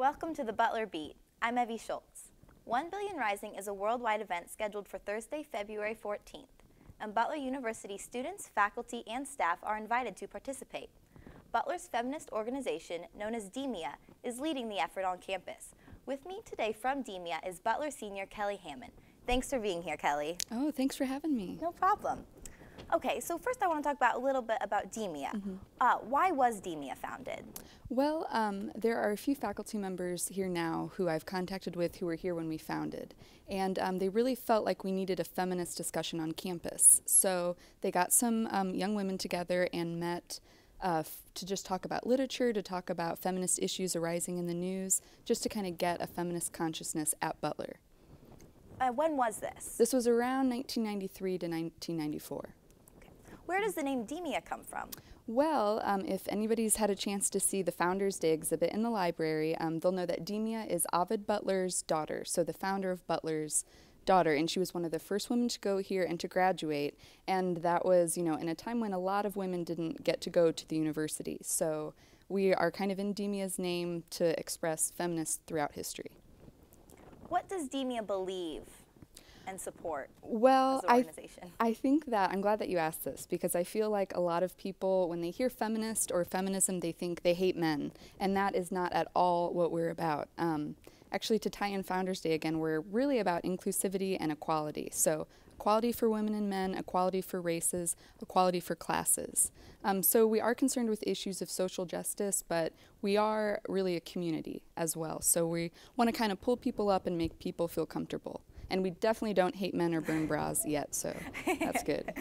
Welcome to the Butler Beat. I'm Evie Schultz. 1 Billion Rising is a worldwide event scheduled for Thursday, February 14th, and Butler University students, faculty, and staff are invited to participate. Butler's feminist organization, known as DEMIA, is leading the effort on campus. With me today from DEMIA is Butler senior Kelly Hammond. Thanks for being here, Kelly. Oh, thanks for having me. No problem. Okay, so first I want to talk about a little bit about DEMIA. Why was DEMIA founded? Well, there are a few faculty members here now who I've contacted with who were here when we founded, and they really felt like we needed a feminist discussion on campus. So they got some young women together and met to just talk about literature, to talk about feminist issues arising in the news, just to kind of get a feminist consciousness at Butler. When was this? This was around 1993 to 1994. Where does the name DEMIA come from? Well, if anybody's had a chance to see the Founders Day exhibit in the library, they'll know that DEMIA is Ovid Butler's daughter, so the founder of Butler's daughter, and she was one of the first women to go here and to graduate, and that was, you know, in a time when a lot of women didn't get to go to the university. So we are kind of in DEMIA's name to express feminists throughout history. What does DEMIA believe and support well, as an organization? I think that, I'm glad that you asked this, because I feel like a lot of people, when they hear feminist or feminism, they think they hate men, and that is not at all what we're about. Actually, to tie in Founders Day again, we're really about inclusivity and equality. So equality for women and men, equality for races, equality for classes. So we are concerned with issues of social justice, but we are really a community as well. So we want to kind of pull people up and make people feel comfortable. And we definitely don't hate men or burn bras yet, so that's good.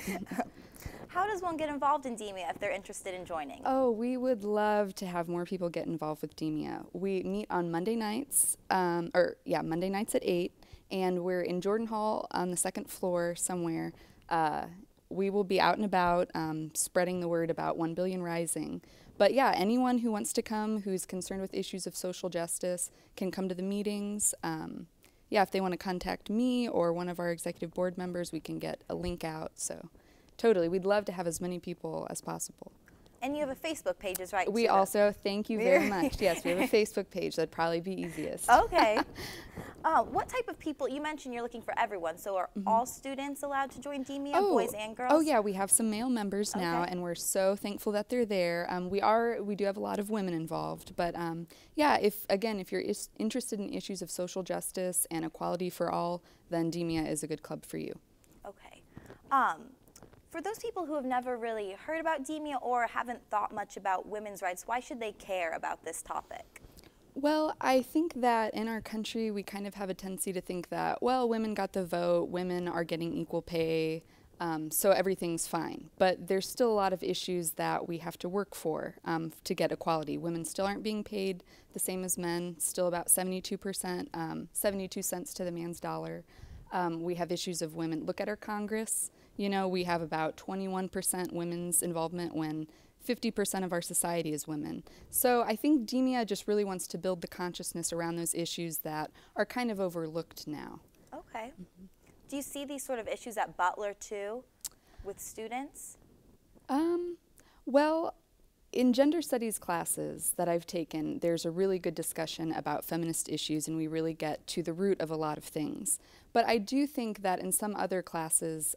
How does one get involved in DEMIA if they're interested in joining? Oh, we would love to have more people get involved with DEMIA. We meet on Monday nights, Monday nights at 8, and we're in Jordan Hall on the second floor somewhere. We will be out and about spreading the word about 1 Billion Rising. But yeah, anyone who wants to come, who's concerned with issues of social justice, can come to the meetings. Yeah, if they want to contact me or one of our executive board members, we can get a link out. So totally, we'd love to have as many people as possible. And you have a Facebook page, is right? We also, thank you very much. Yes, we have a Facebook page. That'd probably be easiest. Okay. What type of people, you mentioned you're looking for everyone, so are all students allowed to join DEMIA, boys and girls? Oh yeah, we have some male members now, and we're so thankful that they're there. We do have a lot of women involved, but yeah, if you're interested in issues of social justice and equality for all, then DEMIA is a good club for you. Okay. For those people who have never really heard about DEMIA or haven't thought much about women's rights, why should they care about this topic? Well, I think that in our country we kind of have a tendency to think that, well, women got the vote, women are getting equal pay, so everything's fine. But there's still a lot of issues that we have to work for to get equality. Women still aren't being paid the same as men, still about 72%, 72 cents to the man's dollar. We have issues of women. Look at our Congress. You know, we have about 21% women's involvement when 50% of our society is women. So I think DEMIA just really wants to build the consciousness around those issues that are kind of overlooked now. Okay. Do you see these sort of issues at Butler too, with students? Well, in gender studies classes that I've taken, there's a really good discussion about feminist issues, and we really get to the root of a lot of things. But I do think that in some other classes,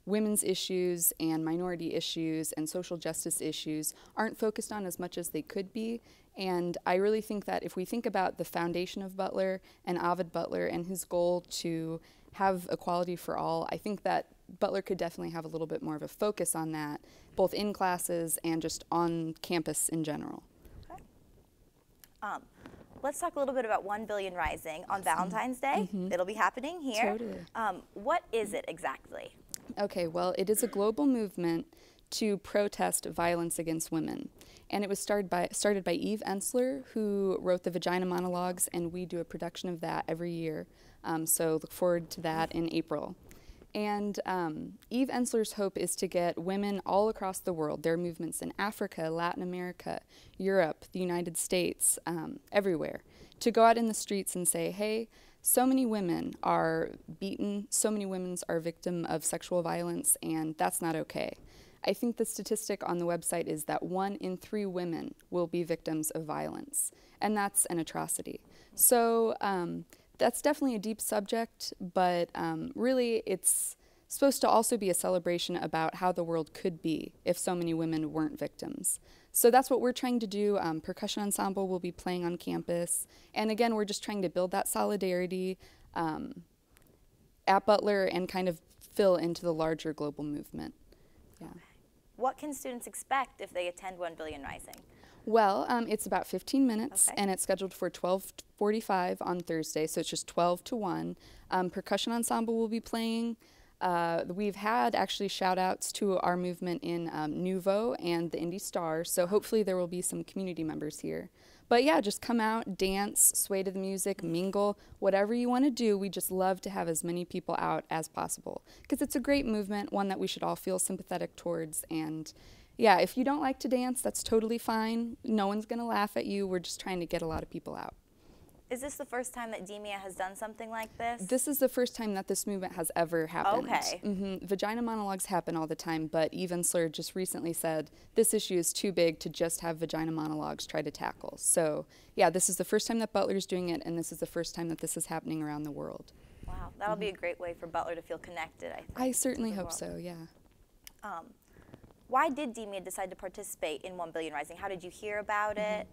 women's issues and minority issues and social justice issues aren't focused on as much as they could be. And I really think that if we think about the foundation of Butler and Ovid Butler and his goal to have equality for all, I think that Butler could definitely have a little bit more of a focus on that, both in classes and just on campus in general. Okay. Let's talk a little bit about 1 Billion Rising on Valentine's Day. It'll be happening here. Totally. What is it exactly? Okay, well, it is a global movement to protest violence against women. And it was started by Eve Ensler, who wrote the Vagina Monologues, and we do a production of that every year. So look forward to that in April. And Eve Ensler's hope is to get women all across the world, there are movements in Africa, Latin America, Europe, the United States, everywhere, to go out in the streets and say, hey, so many women are beaten, so many women are victim of sexual violence, and that's not okay. I think the statistic on the website is that 1 in 3 women will be victims of violence, and that's an atrocity. So that's definitely a deep subject, but really it's supposed to also be a celebration about how the world could be if so many women weren't victims. So that's what we're trying to do. Percussion ensemble will be playing on campus. And again, we're just trying to build that solidarity at Butler and kind of fill into the larger global movement. Yeah. What can students expect if they attend 1 Billion Rising? Well, it's about 15 minutes, Okay. and it's scheduled for 12:45 on Thursday, so it's just 12 to 1. Percussion ensemble will be playing. We've had actually shout outs to our movement in Nuvo and the Indy Stars, so hopefully there will be some community members here. But yeah, just come out, dance, sway to the music, mingle, whatever you want to do. We just love to have as many people out as possible because it's a great movement, one that we should all feel sympathetic towards. And yeah, if you don't like to dance, that's totally fine. No one's going to laugh at you. We're just trying to get a lot of people out. Is this the first time that DEMIA has done something like this? This is the first time that this movement has ever happened. Okay. Vagina monologues happen all the time, but Eve Ensler just recently said this issue is too big to just have vagina monologues try to tackle. So yeah, this is the first time that Butler's doing it, and this is the first time that this is happening around the world. Wow, that'll be a great way for Butler to feel connected, I think. I certainly to the hope world. so, yeah. Why did DEMIA decide to participate in 1 Billion Rising? How did you hear about it?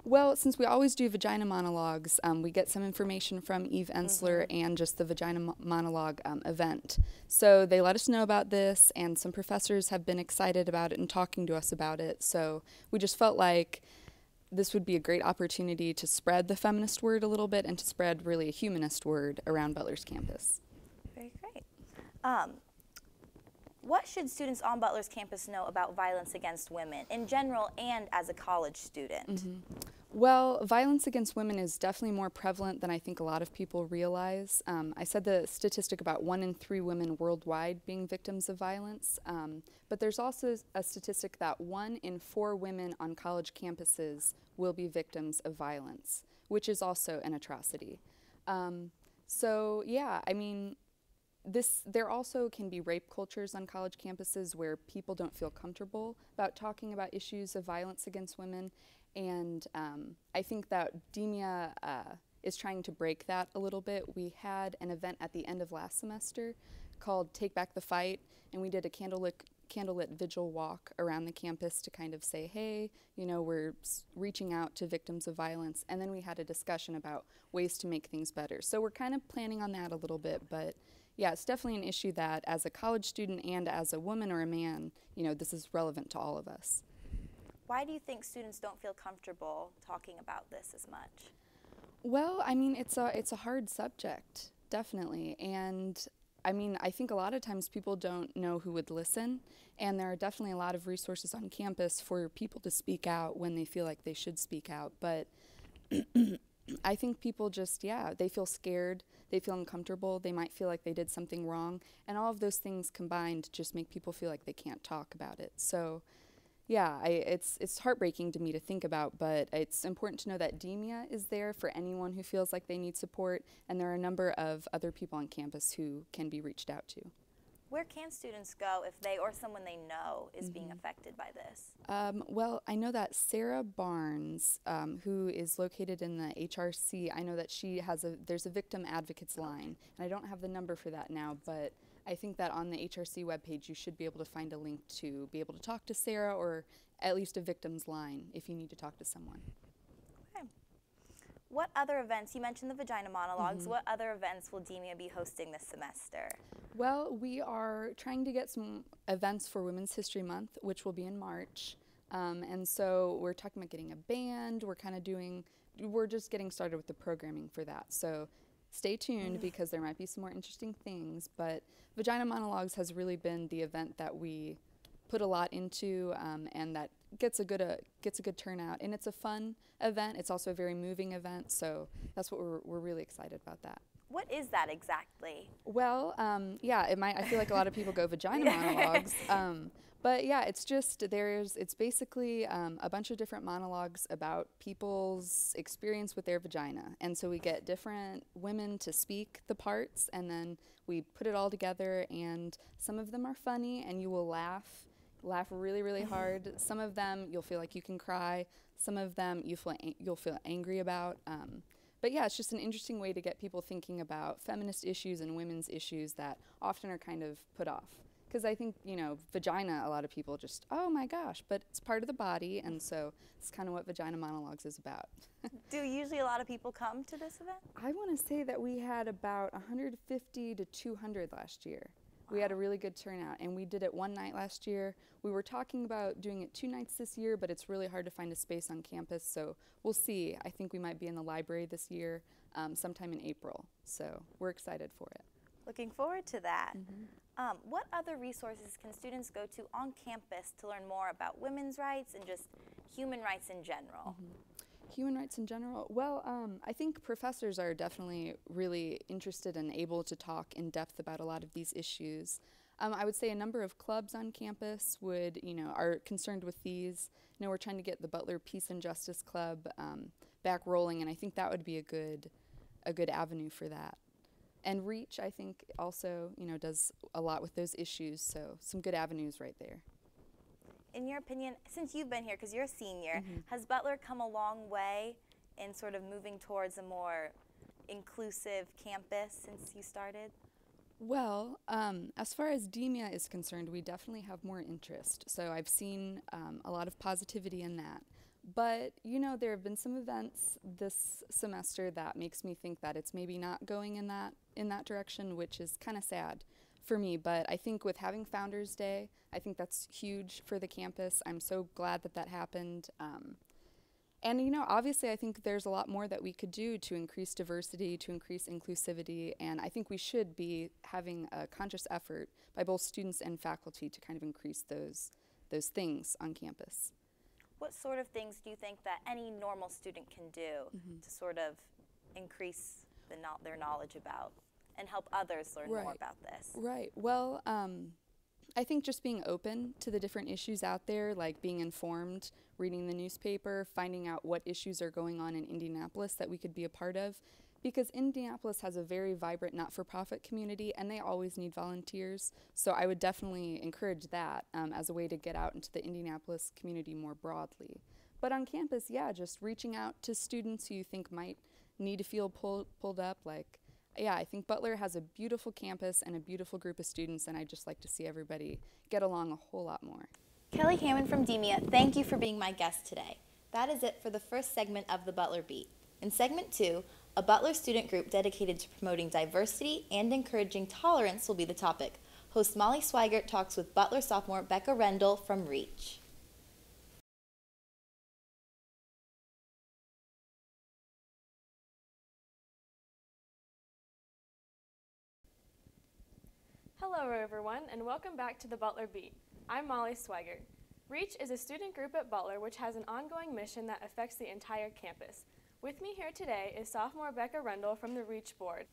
Well, since we always do vagina monologues, we get some information from Eve Ensler and just the vagina monologue event. So they let us know about this, and some professors have been excited about it and talking to us about it. So we just felt like this would be a great opportunity to spread the feminist word a little bit and to spread really a humanist word around Butler's campus. Very great. What should students on Butler's campus know about violence against women in general and as a college student? Well, violence against women is definitely more prevalent than I think a lot of people realize. I said the statistic about 1 in 3 women worldwide being victims of violence, but there's also a statistic that 1 in 4 women on college campuses will be victims of violence, which is also an atrocity. So yeah, I mean, there also can be rape cultures on college campuses where people don't feel comfortable about talking about issues of violence against women, and I think that DEMIA is trying to break that a little bit. We had an event at the end of last semester called Take Back the Fight, and we did a candlelit vigil walk around the campus to kind of say, hey, you know, we're reaching out to victims of violence, and then we had a discussion about ways to make things better. So we're kind of planning on that a little bit, but yeah, it's definitely an issue that as a college student and as a woman or a man, you know, this is relevant to all of us. Why do you think students don't feel comfortable talking about this as much? Well, I mean, it's a hard subject, definitely. And I mean, I think a lot of times people don't know who would listen, and there are definitely a lot of resources on campus for people to speak out when they feel like they should speak out. But I think people just, yeah, they feel scared, they feel uncomfortable, they might feel like they did something wrong, and all of those things combined just make people feel like they can't talk about it. So yeah, it's heartbreaking to me to think about, but it's important to know that DEMIA is there for anyone who feels like they need support, and there are a number of other people on campus who can be reached out to. Where can students go if they or someone they know is being affected by this? Well, I know that Sarah Barnes, who is located in the HRC, I know that she has there's a victim advocates line, and I don't have the number for that now, but I think that on the HRC webpage you should be able to find a link to be able to talk to Sarah, or at least a victim's line if you need to talk to someone. Okay. What other events, you mentioned the vagina monologues, what other events will DEMIA be hosting this semester? Well, we are trying to get some events for Women's History Month, which will be in March. And so we're talking about getting a band. We're just getting started with the programming for that. So stay tuned because there might be some more interesting things. But Vagina Monologues has really been the event that we put a lot into, and that gets a good turnout. And it's a fun event. It's also a very moving event. So that's what we're really excited about that. What is that exactly? Well, yeah, I feel like a lot of people go vagina monologues, but yeah, it's basically a bunch of different monologues about people's experience with their vagina, and so we get different women to speak the parts, and then we put it all together, and some of them are funny, and you will laugh laugh really, really hard. Some of them you'll feel like you can cry. Some of them you'll feel angry about. But yeah, it's just an interesting way to get people thinking about feminist issues and women's issues that often are kind of put off. Because I think, vagina, a lot of people just, oh my gosh, but it's part of the body, and so it's kind of what Vagina Monologues is about. Do usually a lot of people come to this event? I want to say that we had about 150 to 200 last year. We had a really good turnout, and we did it one night last year. We were talking about doing it 2 nights this year, but it's really hard to find a space on campus, so we'll see. I think we might be in the library this year, sometime in April, so we're excited for it. Looking forward to that. What other resources can students go to on campus to learn more about women's rights and just human rights in general? Human rights in general? Well, I think professors are definitely really interested and able to talk in depth about a lot of these issues. I would say a number of clubs on campus are concerned with these. We're trying to get the Butler Peace and Justice Club back rolling, and I think that would be a good avenue for that. And REACH, I think, also, does a lot with those issues, so some good avenues right there. In your opinion, since you've been here, because you're a senior, has Butler come a long way in sort of moving towards a more inclusive campus since you started? Well, as far as DEMIA is concerned, we definitely have more interest. So I've seen a lot of positivity in that. But, there have been some events this semester that makes me think that it's maybe not going in that direction, which is kind of sad for me. But I think with having Founders Day, I think that's huge for the campus. I'm so glad that happened. And, obviously I think there's a lot more that we could do to increase diversity, to increase inclusivity, and I think we should be having a conscious effort by both students and faculty to kind of increase those things on campus. What sort of things do you think that any normal student can do to sort of increase their knowledge about and help others learn more about this? Right. Well, I think just being open to the different issues out there, like being informed, reading the newspaper, finding out what issues are going on in Indianapolis that we could be a part of, because Indianapolis has a very vibrant not-for-profit community and they always need volunteers. So I would definitely encourage that as a way to get out into the Indianapolis community more broadly. But on campus, yeah, just reaching out to students who you think might need to feel pulled up. I think Butler has a beautiful campus and a beautiful group of students, and I'd just like to see everybody get along a whole lot more. Kelly Hammond from DEMIA, thank you for being my guest today. That is it for the first segment of the Butler Beat. In segment 2, a Butler student group dedicated to promoting diversity and encouraging tolerance will be the topic. Host Molly Swigert talks with Butler sophomore Becca Rendell from REACH. Hello everyone, and welcome back to the Butler Beat. I'm Molly Swigert. REACH is a student group at Butler which has an ongoing mission that affects the entire campus. With me here today is sophomore Becca Rendell from the REACH board.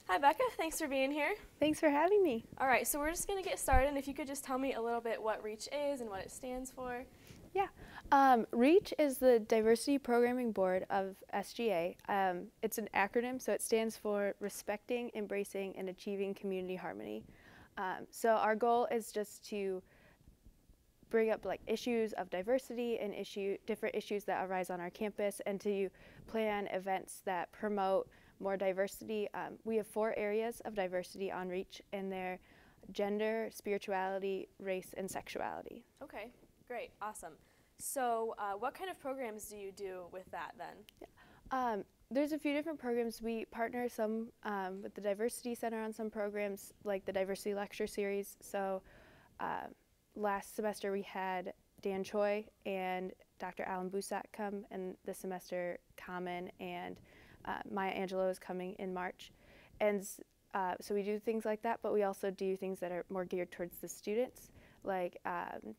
Hi Becca, thanks for being here. Thanks for having me. All right, so we're just going to get started, and if you could just tell me a little bit what REACH is and what it stands for. Yeah, REACH is the Diversity Programming Board of SGA. It's an acronym, so it stands for Respecting, Embracing, and Achieving Community Harmony. So our goal is just to bring up issues of diversity and different issues that arise on our campus, and to plan events that promote more diversity. We have 4 areas of diversity on REACH, and they're gender, spirituality, race, and sexuality. Okay, great, awesome. So what kind of programs do you do with that then? Yeah. There's a few different programs. We partner some with the Diversity Center on some programs, like the Diversity Lecture Series. So last semester we had Dan Choi and Dr. Alan Busak come, and this semester Common and Maya Angelou is coming in March. And so we do things like that, but we also do things that are more geared towards the students. Like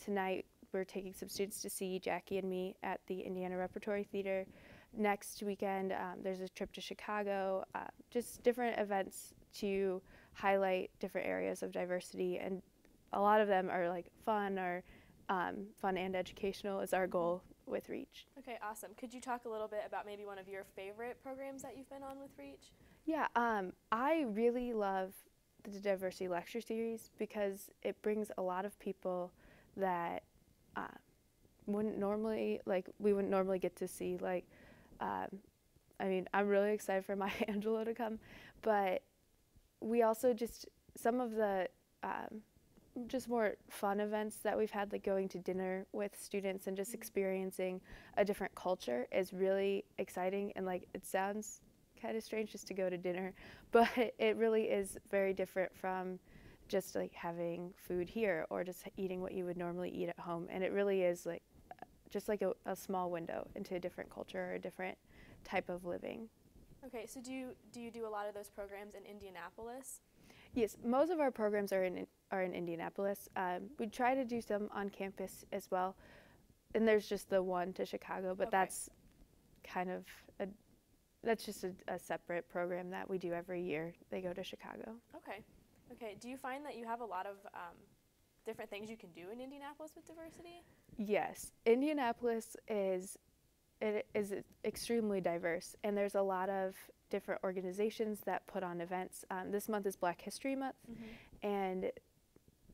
tonight we're taking some students to see Jackie and Me at the Indiana Repertory Theater. Next weekend there's a trip to Chicago, just different events to highlight different areas of diversity, and a lot of them are fun and educational is our goal with REACH. Okay, awesome. Could you talk a little bit about maybe one of your favorite programs that you've been on with REACH? Yeah, I really love the Diversity Lecture Series because it brings a lot of people that wouldn't normally, like, we wouldn't normally get to see. Like, I mean, I'm really excited for Maya Angelou to come, but we also just, some of the just more fun events that we've had, like going to dinner with students and just experiencing a different culture is really exciting. And like, it sounds kind of strange just to go to dinner, but it really is very different from just like having food here or just eating what you would normally eat at home. And it really is like just like a small window into a different culture or a different type of living. Okay, so do you do a lot of those programs in Indianapolis? Yes, most of our programs are in Indianapolis. We try to do some on campus as well, and there's just the one to Chicago, but Okay. that's kind of that's just a separate program that we do every year. They go to Chicago. Okay. Okay. Do you find that you have a lot of different things you can do in Indianapolis with diversity? Yes, Indianapolis is extremely diverse, and there's a lot of different organizations that put on events. This month is Black History Month, and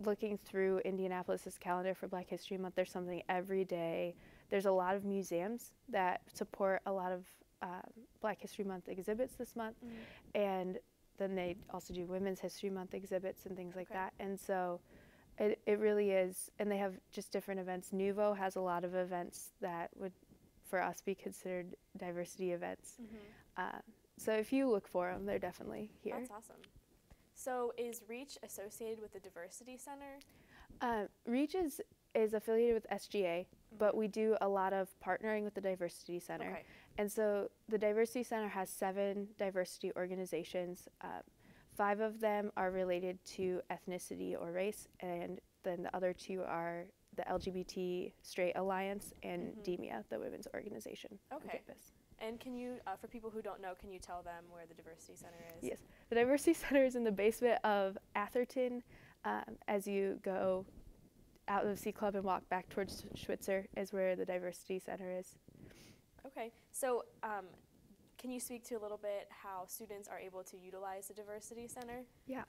looking through Indianapolis's calendar for Black History Month, there's something every day. There's a lot of museums that support a lot of Black History Month exhibits this month, and then they also do Women's History Month exhibits and things like that. And so it really is, and they have just different events. Nuvo has a lot of events that would, for us, be considered diversity events. So if you look for them, they're definitely here. That's awesome. So is REACH associated with the Diversity Center? REACH is affiliated with SGA, but we do a lot of partnering with the Diversity Center. Okay. And so the Diversity Center has 7 diversity organizations. 5 of them are related to ethnicity or race, and then the other 2 are the LGBT Straight Alliance and DEMIA, the women's organization on campus. And can you, for people who don't know, can you tell them where the Diversity Center is? Yes, the Diversity Center is in the basement of Atherton. As you go out of C Club and walk back towards Schwitzer is where the Diversity Center is. Okay, so can you speak to a little bit how students are able to utilize the Diversity Center? Yeah.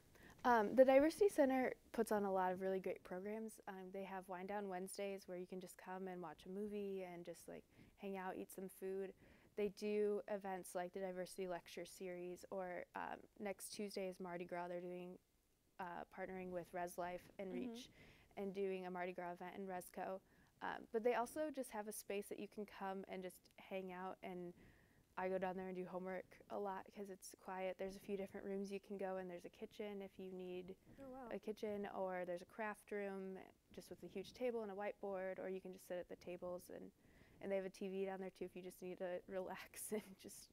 The Diversity Center puts on a lot of really great programs. They have Wine Down Wednesdays where you can just come and watch a movie and just like hang out, eat some food. They do events like the Diversity Lecture Series, or next Tuesday is Mardi Gras. They're doing partnering with Res Life and REACH and doing a Mardi Gras event in Resco. But they also just have a space that you can come and just hang out, and I go down there and do homework a lot because it's quiet. There's a few different rooms you can go in. There's a kitchen if you need a kitchen, or there's a craft room just with a huge table and a whiteboard, or you can just sit at the tables, and they have a TV down there too if you just need to relax and just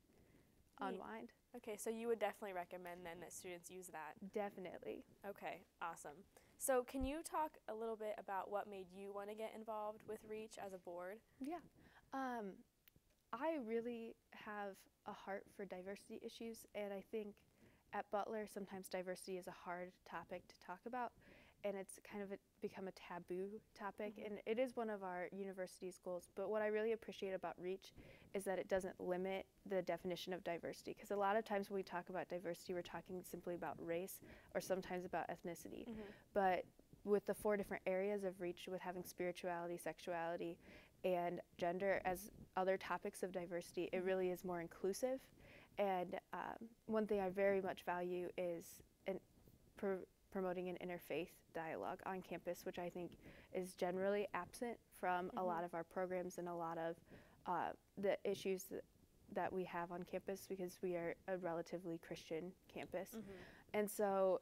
unwind. Okay, so you would definitely recommend then that students use that? Definitely. Okay, awesome. So can you talk a little bit about what made you want to get involved with REACH as a board? Yeah. I really have a heart for diversity issues, and I think at Butler sometimes diversity is a hard topic to talk about, and it's kind of become a taboo topic, and it is one of our university's goals. But what I really appreciate about REACH is that it doesn't limit the definition of diversity, because a lot of times when we talk about diversity, we're talking simply about race or sometimes about ethnicity. But with the 4 different areas of REACH, with having spirituality, sexuality, and gender as other topics of diversity, it really is more inclusive. And one thing I very much value is promoting an interfaith dialogue on campus, which I think is generally absent from a lot of our programs and a lot of the issues that we have on campus, because we are a relatively Christian campus. And so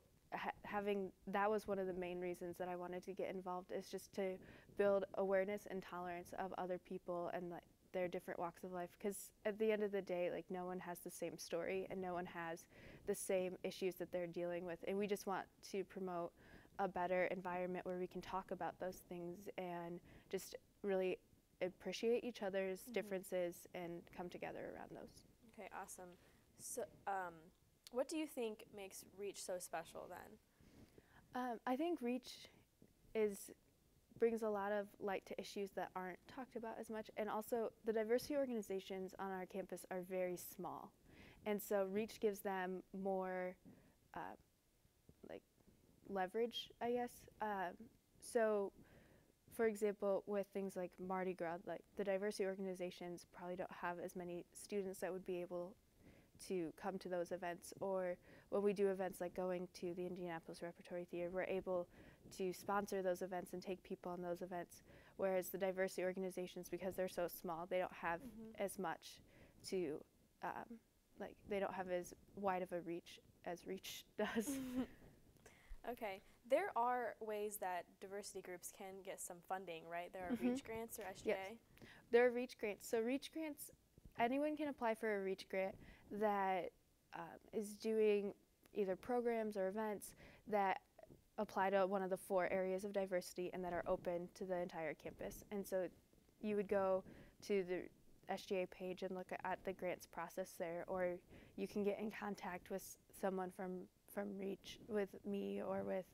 having that was one of the main reasons that I wanted to get involved, is just to build awareness and tolerance of other people and like their different walks of life, because at the end of the day, like, no one has the same story and no one has the same issues that they're dealing with, and we just want to promote a better environment where we can talk about those things and just really appreciate each other's differences and come together around those. Okay, awesome. So what do you think makes REACH so special then? I think REACH brings a lot of light to issues that aren't talked about as much, and also the diversity organizations on our campus are very small, and so REACH gives them more like leverage, I guess. So for example, with things like Mardi Gras, like the diversity organizations probably don't have as many students that would be able to come to those events, or when we do events like going to the Indianapolis Repertory Theater, we're able to sponsor those events and take people on those events, whereas the diversity organizations, because they're so small, they don't have as much to, they don't have as wide of a reach as Reach does. Okay. There are ways that diversity groups can get some funding, right? There are REACH grants or SGA? Yes. There are REACH grants. So REACH grants, anyone can apply for a REACH grant that is doing either programs or events that apply to one of the 4 areas of diversity and that are open to the entire campus. And so you would go to the SGA page and look at the grants process there, or you can get in contact with someone from REACH, with me or with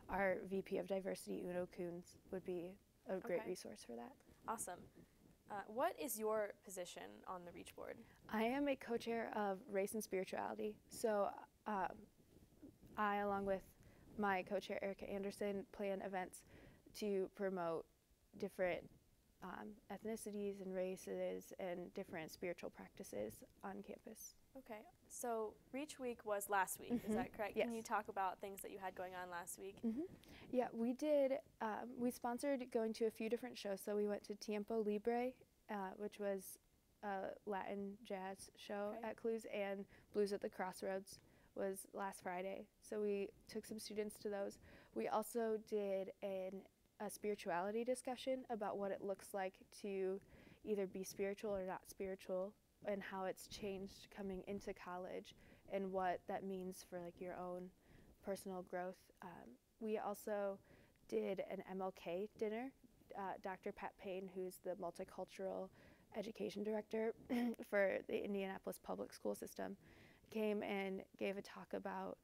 our VP of Diversity, Uno Coons, would be a great resource for that. Awesome. What is your position on the REACH board? I am a co-chair of Race and Spirituality. So I, along with my co-chair, Erica Anderson, plan events to promote different ethnicities and races and different spiritual practices on campus. Okay, so REACH Week was last week, is that correct? Yes. Can you talk about things that you had going on last week? Yeah, we did. We sponsored going to a few different shows. So we went to Tiempo Libre, which was a Latin jazz show at Clues, and Blues at the Crossroads was last Friday. So we took some students to those. We also did a spirituality discussion about what it looks like to either be spiritual or not spiritual, and how it's changed coming into college and what that means for like your own personal growth. We also did an MLK dinner. Dr. Pat Payne, who's the multicultural education director for the Indianapolis public school system, came and gave a talk about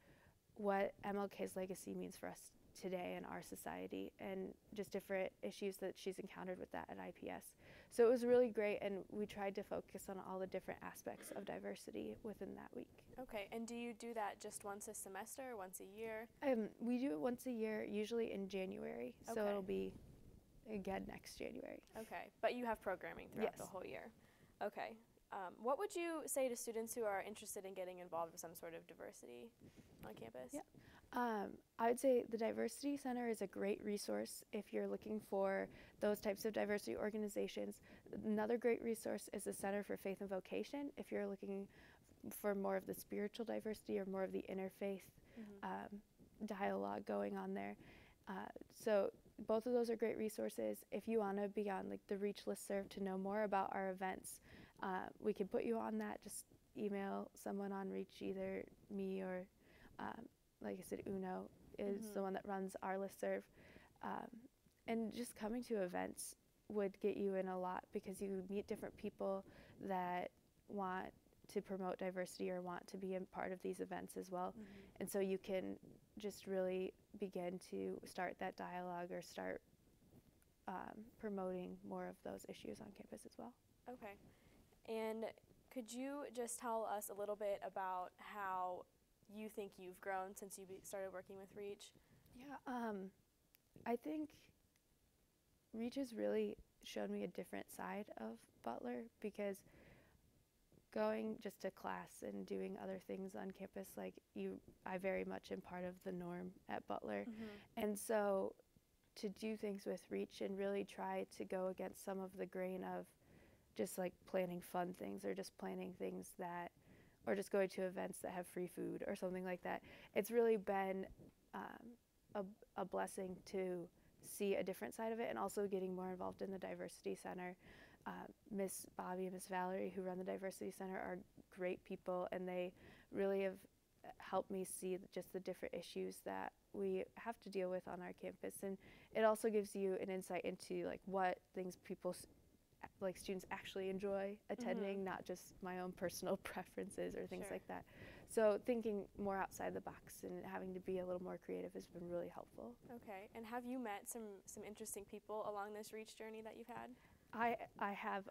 what MLK's legacy means for us today in our society, and just different issues that she's encountered with that at IPS. So it was really great, and we tried to focus on all the different aspects of diversity within that week. Okay, and do you do that just once a semester or once a year? We do it once a year, usually in January, so it'll be again next January. Okay, but you have programming throughout the whole year. Okay. What would you say to students who are interested in getting involved with some sort of diversity on campus? Yeah. I would say the Diversity Center is a great resource if you're looking for those types of diversity organizations. Another great resource is the Center for Faith and Vocation if you're looking for more of the spiritual diversity or more of the interfaith dialogue going on there. So both of those are great resources. If you want to be on like the REACH listserv to know more about our events, we can put you on that. Just email someone on REACH, either me or like I said, Uno is the one that runs our listserv. And just coming to events would get you in a lot, because you meet different people that want to promote diversity or want to be a part of these events as well. And so you can just really begin to start that dialogue or start promoting more of those issues on campus as well. Okay. And could you just tell us a little bit about how you think you've grown since you started working with REACH? Yeah, I think REACH has really shown me a different side of Butler, because going just to class and doing other things on campus, I very much am part of the norm at Butler. And so to do things with REACH and really try to go against some of the grain of just like planning fun things or just planning things that, or just going to events that have free food or something like that, it's really been a blessing to see a different side of it, and also getting more involved in the Diversity Center. Miss Bobby and Miss Valerie, who run the Diversity Center, are great people, and they really have helped me see just the different issues that we have to deal with on our campus. And it also gives you an insight into like what things people, like students, actually enjoy attending, not just my own personal preferences or things like that. So thinking more outside the box and having to be a little more creative has been really helpful. Okay, and have you met some interesting people along this REACH journey that you've had? I have.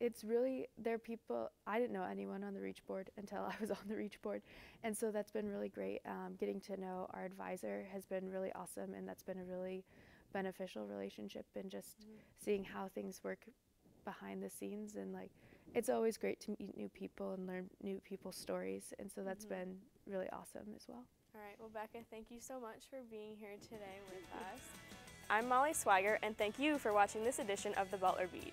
It's really, they're people, I didn't know anyone on the REACH board until I was on the REACH board. And so that's been really great. Getting to know our advisor has been really awesome, and that's been a really beneficial relationship, and just seeing how things work behind the scenes. And like, it's always great to meet new people and learn new people's stories, and so that's been really awesome as well. All right, well, Becca, thank you so much for being here today with us. I'm Molly Swigert, and thank you for watching this edition of the Butler Beat.